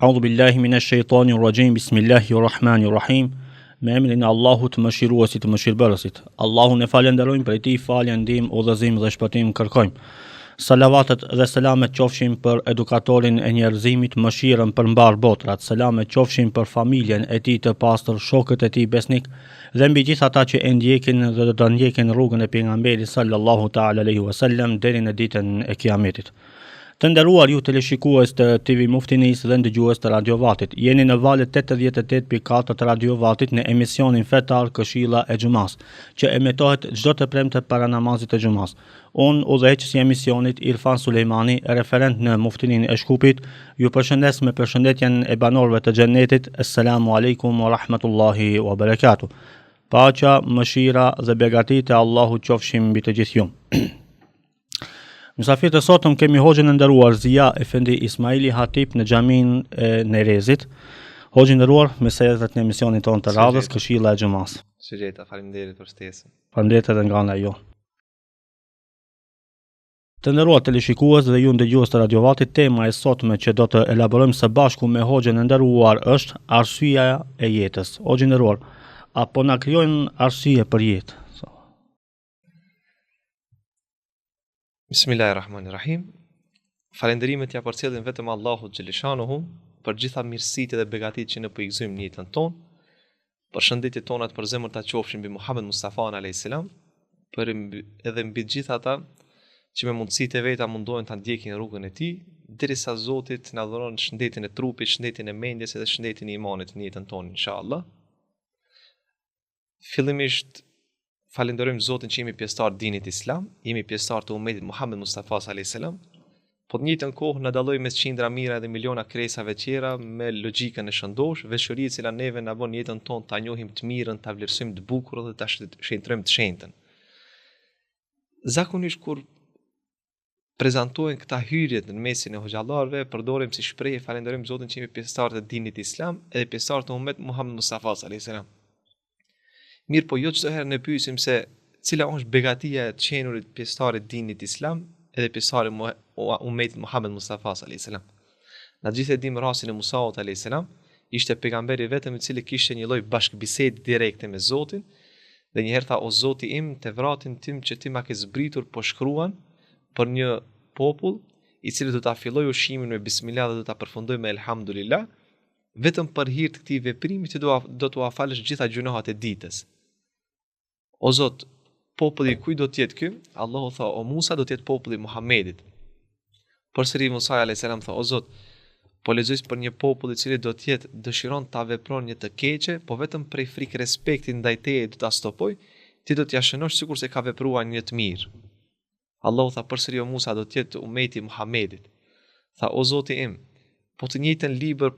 A'udhu billahi minash shaitani rrajim. Bismillahirrahmanirrahim. Me emrin e Allahut mëshiruesit mëshirbërësit. Allahun e falenderojmë, për ti falje, ndihmë, udhëzim dhe shpëtim kërkojmë. Salavatet dhe selamet qofshin për edukatorin e njerëzimit, mëshirën për mbar botrat. Selamet qofshin për familjen e tij të pastër, shokët e tij besnik dhe mbi gjithë ata që e ndjekin dhe do të ndjekin rrugën e pejgamberit sallallahu ta'ala alaihi wasallam deri në ditën e Kiametit. Të nderuar ju teleshikues të TV Muftinis dhe ndëgjues të Radio Vatit, jeni në valët 88.4 të Radio Vatit në emisionin fetar Këshilla e Xumas, që emetohet çdo të premte para namazit të Xumas. Unë, udhëheqësi i emisionit Irfan Sulejmani, referent në Muftinin e Shkupit, ju përshëndes me përshëndetjen e banorëve të xhennetit. Assalamu alaikum wa rahmatullahi wa barakatuh. Paqja, mëshira dhe begatitë e Allahut qofshin mbi të gjithë ju. Mysafirët e sotëm kemi hoxhën e nderuar Zia Efendi Ismaili Hatip në xhamin e Nerezit. Hoxhë nderuar, me sejdhat në emisionin tonë të radhës Këshilla e Xumas. Sëgjeta, faleminderit për ftesën. Faleminderit edhe nga ana jo. Të nderuar teleshikues dhe ju ndëgjues të Radio Vatit, tema e sotme që do të elaborojmë së bashku me hoxhën e nderuar është arsyeja e jetës. Hoxhë nderuar, apo na krijojnë arsye për jetë? Bismillahirrahmanirrahim. Falenderimet ja përcjellin vetëm Allahut xhaleshanuhu për gjitha mirësitë dhe begatitë që ne po i gëzojmë në jetën tonë. Përshëndetjet tona për zemër ta qofshin mbi Muhammed Mustafa alayhis salam, për edhe mbi gjithë ata që me mundësitë e veta mundohen ta ndjekin rrugën e tij, derisa Zoti na dhuron shëndetin e trupit, shëndetin e mendjes dhe shëndetin e imanit në jetën tonë inshallah. Fillimisht falenderojmë Zotin që jemi pjesëtar dinit Islam, jemi pjesëtar të ummetit Muhammed Mustafa alayhis salam. Po të njëjtën kohë na dalloj mes qindra mira dhe miliona kresave tjera me logjikën e shëndosh, veçori e cila neve na bën jetën tonë ta njohim të mirën, ta vlerësojmë të bukurën dhe ta shëntrojmë të shenjtën. Zakonisht kur prezantojnë këta hyrjet në mesin e hoxhallarëve, përdorim si shprehje falenderojmë Zotin që jemi pjesëtar të dinit Islam edhe pjesëtar të ummetit Muhammed Mustafa alayhis salam. Mirë, po jo çdo herë ne pyesim se cila është begatia e të qenurit pjesëtarit dinit Islam edhe pjesëtarit ummetit Muhammed Mustafa alayhis salam. Na gjithë e dim rastin e Musaut alayhis salam, ishte pejgamberi vetëm i cili kishte një lloj bashkëbisedë direkte me Zotin, dhe një herë tha: "O Zoti im, Tevratin tim që ti ma ke zbritur po shkruan për një popull i cili do ta filloj ushqimin me bismillah dhe do ta përfundoj me elhamdulillah, vetëm për hir të këtij veprimi ti do t'u falësh gjitha gjunohat e ditës." O Zot, populli kuj do t'jetë ky? Allahu tha: "O Musa, do t'jetë populli Muhammedit." Përsëri Musa alayhis salam tha: "O Zot, po lexoj për një popull i cili do t'jetë dëshiron ta vepron një të keqe, po vetëm prej frikë respekti ndaj teje do ta stopoj, ti do t'ja shënosh sikur se ka vepruar një të mirë." Allahu tha përsëri: "O Musa, do t'jetë ummeti Muhammedit." Tha: "O Zoti im, po të njëjtën libër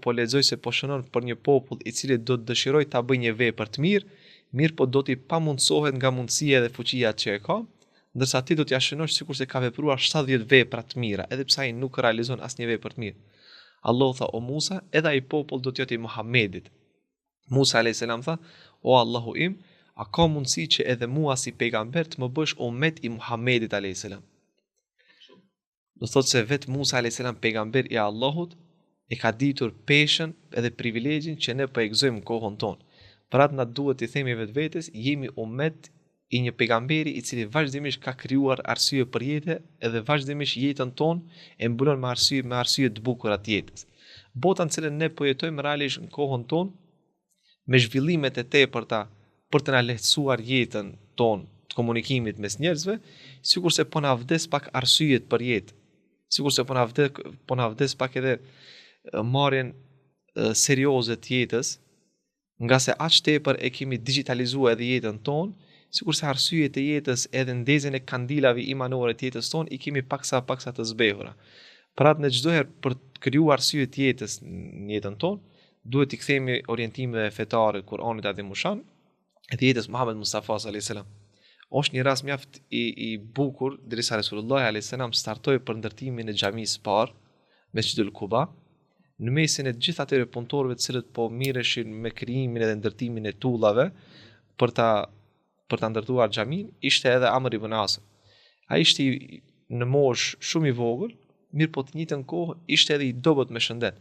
po lexoj se po shënon për një popull i cili do të dëshiroj ta bëjë një vepër të mirë po do t'i pamundsohet nga mundësia dhe fuqia që e ka, ndërsa ti do t'ja shënosh sikur se ka vepruar 70 vepra të mira, edhe pse ai nuk realizon asnjë vepër të mirë." Allahu tha: "O Musa, edhe ai popull do t'jetë i Muhammedit." Musa alayhis salam tha: "O Allahu im, a ka mundësi që edhe mua si pejgamber të më bësh ummet i Muhammedit alayhis salam?" Do thotë se vetë Musa alayhis salam, pejgamber i Allahut, e ka ditur peshën edhe privilegjin që ne po e gëzojmë në kohën tonë. Për atë na duhet të themi vetvetes, jemi ummet i një pejgamberi i cili vazhdimisht ka krijuar arsye për jetë edhe vazhdimisht jetën tonë e mbulon me arsye të bukura të jetës. Bota në cilën ne po jetojmë realisht në kohën tonë, me zhvillimet e tepërta për të na lehtësuar jetën tonë të komunikimit mes njerëzve, sikurse po na vdes pak arsyet për jetë, sikurse po na vdes pak edhe marrjen serioze të jetës, nga se aq tepër e kemi digitalizuar edhe jetën tonë, sikurse arsyet e jetës edhe ndezjen e kandilave imanore të jetës tonë i kemi paksa të zbehura. Për atë në çdo herë për të krijuar arsye të jetës në jetën tonë, duhet i kthemi orientimeve fetare të Kuranit dhe mushan e të jetës Muhammed Mustafa alayhis salam. Është një rast mjaft i bukur derisa Resulullah alayhis salam startoi për ndërtimin e xhamisë parë, Mesjidul Quba, në mesin e gjithë atyre punëtorëve të cilët po mirreshin me krijimin edhe ndërtimin e tullave për ta ndërtuar xhamin, ishte edhe Amr ibn As. Ai ishte në moshë shumë i vogël, mirë po të njëjtën kohë ishte edhe i dobët me shëndet.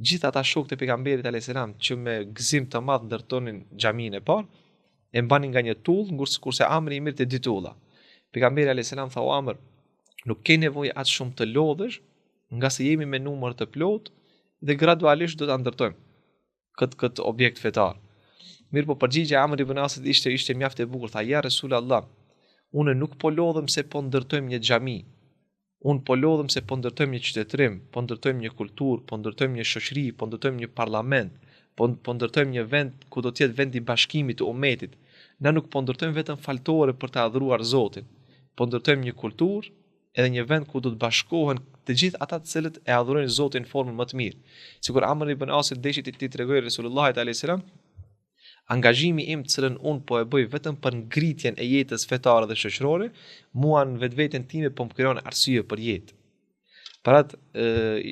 Gjithë ata shokët e pejgamberit alayhis salam që me gëzim të madh ndërtonin xhaminë e parë, e mbanin nga një tull, kurse Amri i mirë të dy tulla. Pejgamberi alayhis salam tha: "O Amr, nuk ke nevojë aq shumë të lodhesh, nga se jemi me numër të plotë dhe gradualisht do ta ndërtojmë këtë objekt fetar." Mirë, po përgjigja e Amr ibn Asit ishte mjaft e bukur. Tha: "Ja Resulullah, unë nuk po lodhem se po ndërtojmë një xhami. Unë po lodhem se po ndërtojmë një qytetërim, po ndërtojmë një kulturë, po ndërtojmë një shoqëri, po ndërtojmë një parlament, po ndërtojmë një vend ku do të jetë vendi i bashkimit të ummetit. Na nuk po ndërtojmë vetëm faltore për të adhuruar Zotin, po ndërtojmë një kulturë edhe një vend ku do të bashkohen të gjithë ata të cilët e adhurojnë Zotin në formën më të mirë." Sikur Amr ibn Asit deshi ti tregoj Resulullahit alayhis salam, angazhimi im të cilën unë po e bëj vetëm për ngritjen e jetës fetare dhe shoqërore, mua në vetveten time po më krijon arsye për jetë. Parat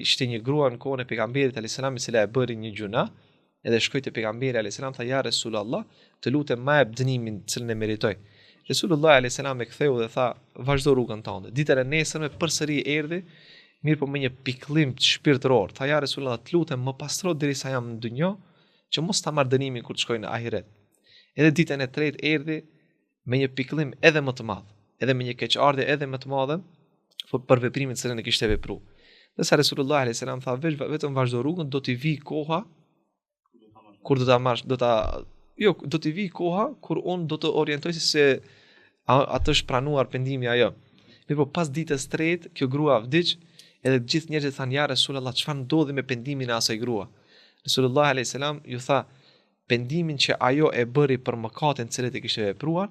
ishte një grua në kohën e pejgamberit alayhis salam e cila e bëri një gjuna, edhe shkoi te pejgamberi alayhis salam tha: "Ja Resulullah, të lutem ma jep dënimin të cilën e meritoj." Resulullah alayhis salam e ktheu dhe tha: "Vazhdo rrugën tënde." Ditën e nesërme përsëri erdhi, mirë po me një pikëllim shpirtëror. Tha: "Ja Resulullah, të lutem më pastro derisa jam në dynjë, që mos ta marr dënimin kur të shkoj në ahiret." Edhe ditën e tretë erdhi me një pikëllim edhe më të madh, edhe me një keqardhje edhe më të madhe për veprimin që e kishte vepruar. Dhe sa Resulullah alayhis salam tha: "Vetëm vazhdo rrugën, do t'i vi koha kur do t'i vi koha kur unë do të orientoj se atë është pranuar pendimi ajo." Mirë, po pas ditës tretë kjo grua vdiq, edhe gjithë njerëzit thanë: "Ja Resulullah, çfarë ndodhi me pendimin e asaj grua?" Resulullah alayhis salam ju tha: "Pendimin që ajo e bëri për mëkatin që e kishte vepruar,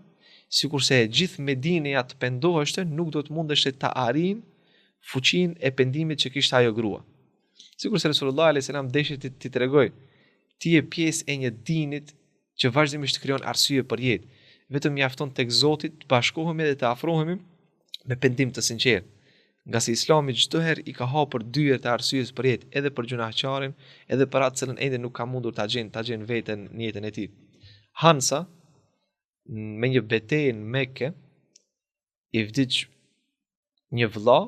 sikurse e gjithë Medineja të pendoheshte, nuk do të mundeshte ta arrijnë fuqinë e pendimit që kishte ajo grua." Sikurse Resulullah alayhis salam deshi ti tregoj, ti je pjesë e një dinit që vazhdimisht krijon arsye për jetë. Vetëm mjafton tek Zoti të bashkohemi dhe të afrohemi me pendim të sinqert. Nga se Islami çdo herë i ka hapur dyert e arsyes për jetë, edhe për gjunaqarin, edhe për atë cilën ende nuk ka mundur ta gjen veten në jetën e tij. Hansa me një betejë në Mekë i vdiq një vëlla,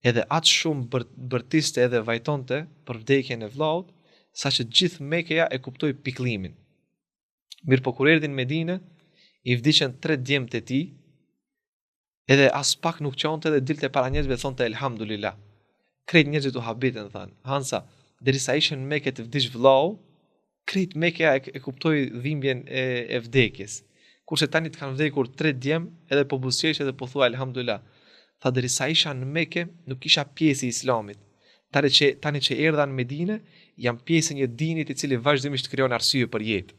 edhe atë shumë bërtiste edhe vajtonte për vdekjen e vllaut, saqë gjithë Mekëja e kuptoi pikëllimin. Mirë, po kur erdhi në Medinë, i vdiqën 3 djemtë e tij, edhe as pak nuk qonte dhe dilte para njerëzve thonte elhamdulillah. Krejt njerëzit u habitën, thanë: "Hansa, derisa ishin në Mekë të vdiq vllau, krejt Mekëja e kuptoi dhimbjen e vdekjes. Kurse tani të kanë vdekur 3 djem, edhe po buzëqeshë edhe po thua elhamdulillah." Tha: "Derisa isha në Mekë, nuk isha pjesë e Islamit. Tani që erdha në Medinë, jam pjesë e një dinit i cili vazhdimisht krijon arsye për jetë."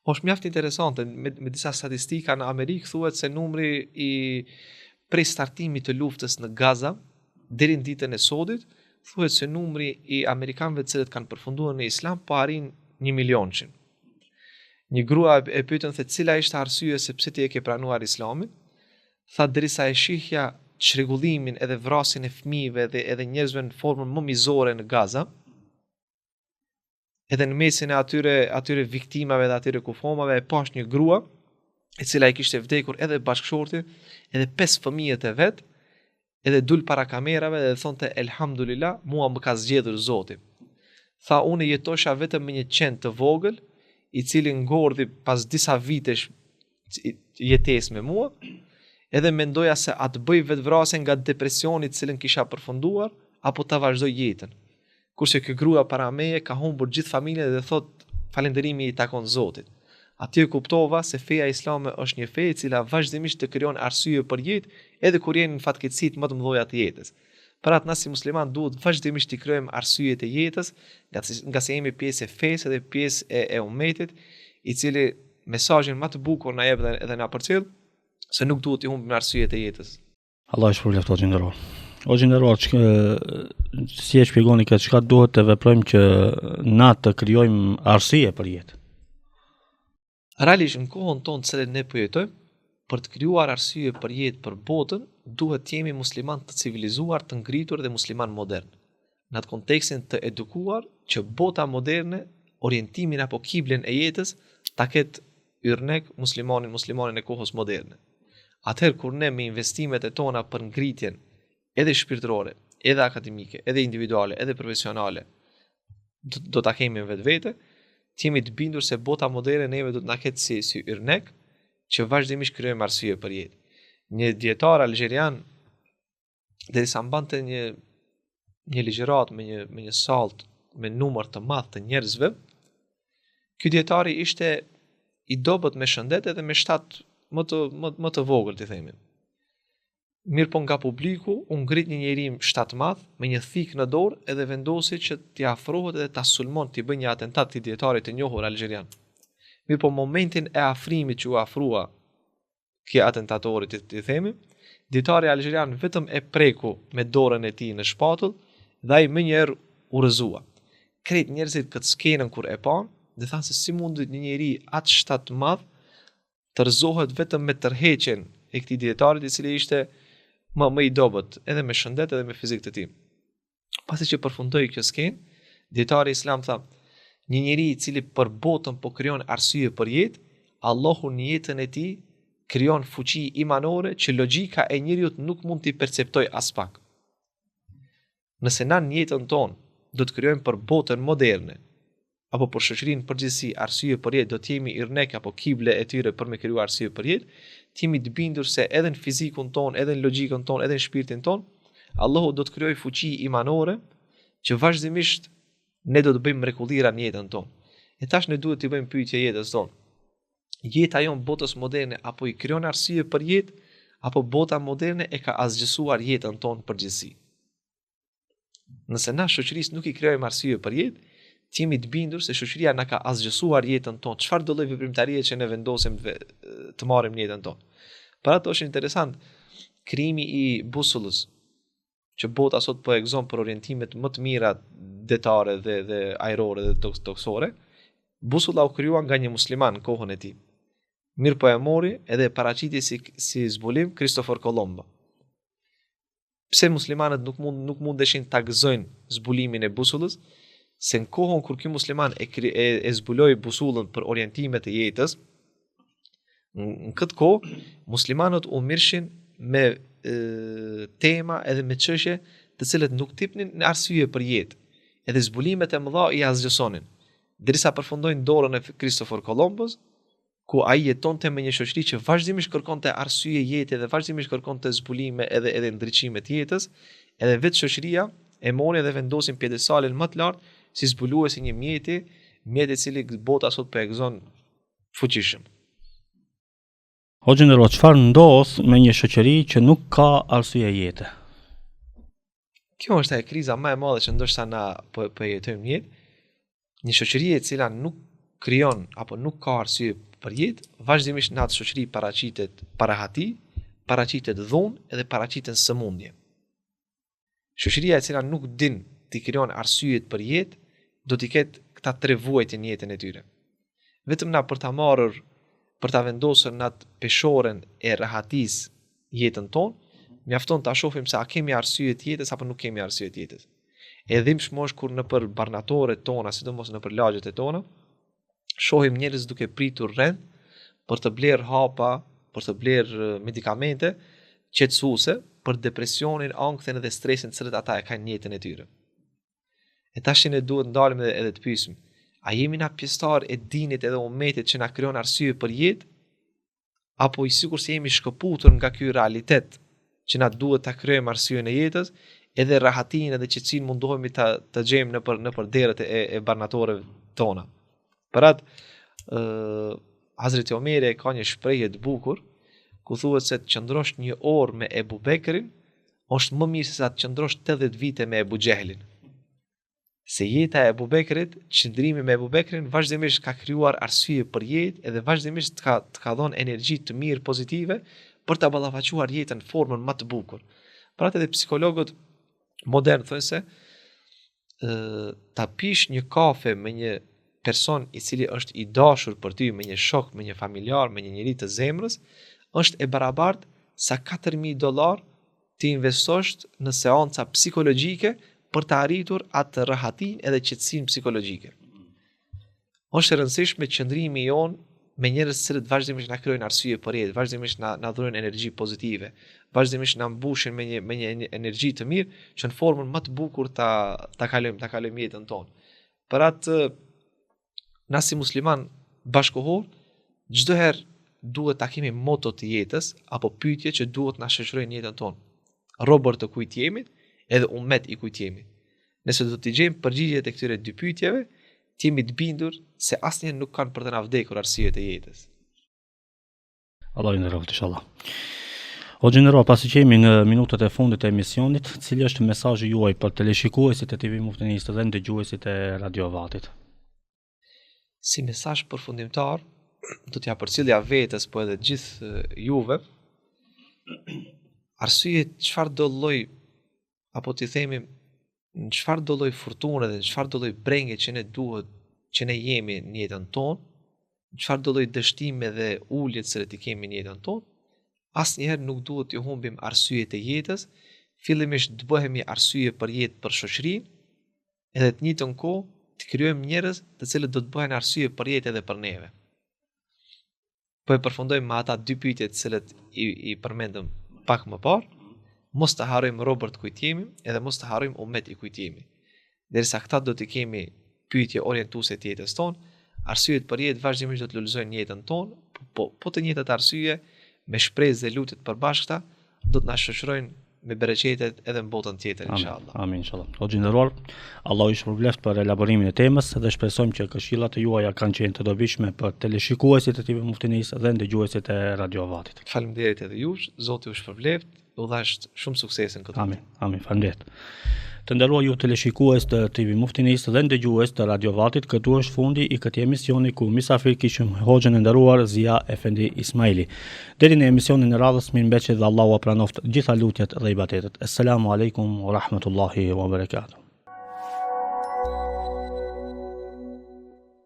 Është mjaft interesante, me disa statistika në Amerikë thuhet se numri i prej startimit të luftës në Gaza deri në ditën e sodit, thuhet se numri i amerikanëve të cilët kanë përfunduar në Islam po arrin 1 milion. Një grua e pyetën se cila ishte arsyeja se pse ti e ke pranuar Islamin? Tha: "Derisa e shihja çrregullimin edhe vrasjen e fëmijëve dhe edhe njerëzve në formën më mizore në Gaza, edhe në mesin e atyre viktimave dhe atyre kufomave e pash një grua e cila i kishte vdekur edhe bashkëshorti edhe 5 fëmijët e vet, edhe dul para kamerave dhe thonte elhamdulillah, mua më ka zgjedhur Zoti." Tha: "Unë jetosha vetëm me një qend të vogël i cili ngordhi pas disa vitesh jetesë me mua, edhe mendoja se a të bëj vetvrasje nga depresioni të cilën kisha përfunduar apo ta vazhdoj jetën. Kurse kjo grua para meje ka humbur gjithë familjen dhe thot falënderimi i takon Zotit. Aty e kuptova se feja islame është një fe e cila vazhdimisht të krijon arsye për jetë edhe kur jeni në fatkeqësitë më të mëdha të jetës. Për atë na si musliman duhet vazhdimisht të krijojmë arsyet e jetës, nga se jemi pjesë e fesë dhe pjesë e ummetit, i cili mesazhin më të bukur na jep edhe na përcjell se nuk duhet të humbim arsyet e jetës. Allah e shpërblet o gjinderuar. O gjinderuar, si e shpjegoni këtë, çka duhet të veprojmë që na të krijojmë arsye për jetë? Realisht në kohën tonë që ne po jetojmë, për të krijuar arsye për jetë për botën, duhet të jemi musliman të civilizuar, të ngritur dhe musliman modern. Në atë kontekstin të edukuar që bota moderne, orientimin apo kiblen e jetës ta ketë yrnek muslimanin e kohës moderne. Atëherë kur ne me investimet e tona për ngritjen edhe shpirtërore, edhe akademike, edhe individuale, edhe profesionale, do ta kemi në vetvete, të jemi të bindur se bota moderne neve do të na ketë si yrnek që vazhdimisht krijojmë arsye për jetë. Një dietar algerian derisa mbante një ligjërat me një sallë me numër të madh të njerëzve, ky dietari ishte i dobët me shëndet edhe me shtat më të vogël, të themi. Mirë po nga publiku, u ngrit një njeri shtat madh me një thik në dorë edhe vendosi që t'i afrohet edhe t'a sulmon, t'i bëj një atentat t'i dietarit të njohur algerian. Mirë po momentin e afrimit që u afrua kë atentatorit, të themi, dietari algerian vetëm e preku me dorën e tij në shpatull dhe ai më njëherë u rrëzua. Krejt njerëzit këtë skenën kur e pan, dhe thanë se si mund një njeri atë shtat madh të rrëzohet vetëm me tërheqjen e këtij dietarit i cili ishte më i dobët edhe me shëndet edhe me fizik të tij. Pasi që përfundoi kjo skenë, dietari islam tha, një njeri i cili për botën po krijon arsye për jetë, Allahu në jetën e tij krijon fuqi imanore që logjika e njeriut nuk mund t'i perceptoj as pak. Nëse na në jetën tonë do të krijojmë për botën moderne apo për shoqërinë përgjithësi arsye për jetë, do të jemi irnek apo kible e tyre për me krijuar arsye për jetë, të jemi të bindur se edhe në fizikun ton, edhe në logjikën ton, edhe në shpirtin ton, Allahu do të krijojë fuqi imanore që vazhdimisht ne do të bëjmë mrekullira në jetën tonë. E tash ne duhet të bëjmë pyetje jetës tonë. Jeta jon botës moderne apo i krijon arsye për jetë, apo bota moderne e ka asgjësuar jetën tonë përgjithësi. Nëse na shoqërisë nuk i krijojmë arsye për jetë, të jemi të bindur se shoqëria na ka asgjësuar jetën tonë. Çfarë do lloj veprimtarie që ne vendosim të marrim në jetën tonë. Për ato është interesant krijimi i busullës, që bota sot po e gëzon për orientimet më të mira detare dhe ajrore dhe toksore. Busulla u krijuar nga një musliman në kohën e tij. Mirë po e mori edhe e paraqiti si zbulim Christopher Colombo. Pse muslimanët nuk mundeshin ta gëzojnë zbulimin e busullës? Se në kohën kur ky musliman e zbuloi busullën për orientimet e jetës, në këtë kohë muslimanët u mirshin me tema edhe me çështje të cilët nuk tipnin në arsye për jetë, edhe zbulimet e mëdha i asgjësonin, derisa përfundojnë dorën e Christopher Columbus, ku ai jetonte me një shoqëri që vazhdimisht kërkonte arsye jetë dhe vazhdimisht kërkonte zbulime edhe ndriçime të jetës, edhe vetë shoqëria e mori dhe vendosin pjedesalin më të lartë si zbuluesi një mjeti i cili bota sot po e gëzon fuqishëm. Hoxha ndërrohet, çfarë ndodh me një shoqëri që nuk ka arsye jete? Kjo është e kriza më e madhe që ndoshta na po jetojmë në jetë. Një shoqëri e cila nuk krijon apo nuk ka arsye për jetë, vazhdimisht në atë shoqëri paraqitet parahati, paraqitet dhunë edhe paraqiten sëmundje. Shoqëria e cila nuk din t'i krijon arsyet për jetë, do t'i ketë këta tre vuajtje në jetën e tyre. Vetëm na për ta vendosur në atë peshoren e rahatis jetën tonë, mjafton ta shohim se a kemi arsye të jetës apo nuk kemi arsye të jetës. E dhimbshëm është kur nëpër barnatoret tona, sidomos nëpër lagjet e tona, shohim njerëz duke pritur rend për të blerë hapa, për të blerë medikamente qetësuese për depresionin, ankthen dhe stresin që ata e kanë në jetën e tyre. E tash ne duhet ndalim edhe të pyesim, a jemi na pjesëtar e dinit edhe umetit që na krijon arsye për jetë, apo i sigurt se jemi shkëputur nga ky realitet që na duhet ta krijojmë arsyen e jetës, edhe rahatin edhe qetësinë mundohemi ta gjejmë nëpër derët e barnatorëve tona. Për atë Hazreti Omeri ka një shprehje të bukur ku thuhet se të qëndrosh një orë me Ebu Bekrin është më mirë se sa të qëndrosh 80 vite me Ebu Xhehlin. Se jeta e Ebu Bekrit, qëndrimi me Ebu Bekrin vazhdimisht ka krijuar arsye për jetë edhe vazhdimisht të ka dhënë energji të mirë pozitive për ta ballafaquar jetën në formën më të bukur. Për atë edhe psikologët modern thonë se ta pish një kafe me një person i cili është i dashur për ty, me një shok, me një familjar, me një njeri të zemrës, është e barabartë sa $4,000 të investosh në seanca psikologjike për të arritur atë rahatin edhe qetësinë psikologjike. Është e rëndësishme qëndrimi jon me njerëz që vazhdimisht na krijojnë arsye për jetë, vazhdimisht na dhurojnë energji pozitive, vazhdimisht na mbushin me një energji të mirë që në formën më të bukur ta kalojmë jetën tonë. Për atë na si musliman bashkohor, çdo herë duhet ta kemi moto të jetës apo pyetje që duhet na shoqërojnë jetën tonë. Robër të kujt jemi edhe ummet i kujt jemi. Nëse do t'i gjejmë përgjigjet e këtyre dy pyetjeve, jemi të bindur se asnjëherë nuk kanë për të na vdekur arsyet e jetës. Allah ju nderoft inshallah. O gjenero, pasi që jemi në minutët e fundit të emisionit, cili është mesazhi juaj për teleshikuesit e TV Muftinisë dhe ndëgjuesit e Radio Vatit? Si mesazh përfundimtar, do t'ja përcjellja vetes po edhe gjithë juve arsye çfarë do lloj apo t'i themi në çfarë do lloj fortune dhe në çfarë do lloj brenge që ne jemi në jetën tonë, në çfarë do lloj dështime dhe ulje që i kemi në jetën tonë, asnjëherë nuk duhet t'i humbim arsyet e jetës, fillimisht të bëhemi arsye për jetë për shoqërinë, edhe të njëjtën kohë të krijojmë njerëz të cilët do të bëhen arsye për jetë edhe për neve. Po e përfundojmë me ata dy pyetje të cilët i përmendëm pak më parë, mos të harrojmë robërt kujt jemi, edhe mos të harrojmë ummet i kujt jemi. Derisa këta do të kemi pyetje orientuese të jetës tonë, arsyet për jetë vazhdimisht do të lulëzojnë jetën tonë, po të njëjtat arsye me shpresë dhe lutje të përbashkëta do të na shoqërojnë me bereqetet edhe në botën tjetër inshallah. Amin inshallah. O gjenderuar, Allahu ju shpërbleft për elaborimin e temës dhe shpresojmë që këshillat e juaja kanë qenë të dobishme për teleshikuesit e TV Muftinisë dhe ndëgjuesit e Radio Vatit. Faleminderit edhe jush, Zoti ju shpërbleft, u dhash shumë suksese në këtë. Amin, faleminderit. Të nderuar ju teleshikues të TV Muftinisë dhe ndëgjues të Radio Vatit, këtu është fundi i këtij emisioni ku mysafir kishim hoxhën e nderuar Zia Efendi Ismaili. Deri në emisionin e radhës, mirëmbëjtje dhe Allahu pranoftë gjitha lutjet dhe ibadetet. Assalamu alaikum wa rahmatullahi wa barakatuh.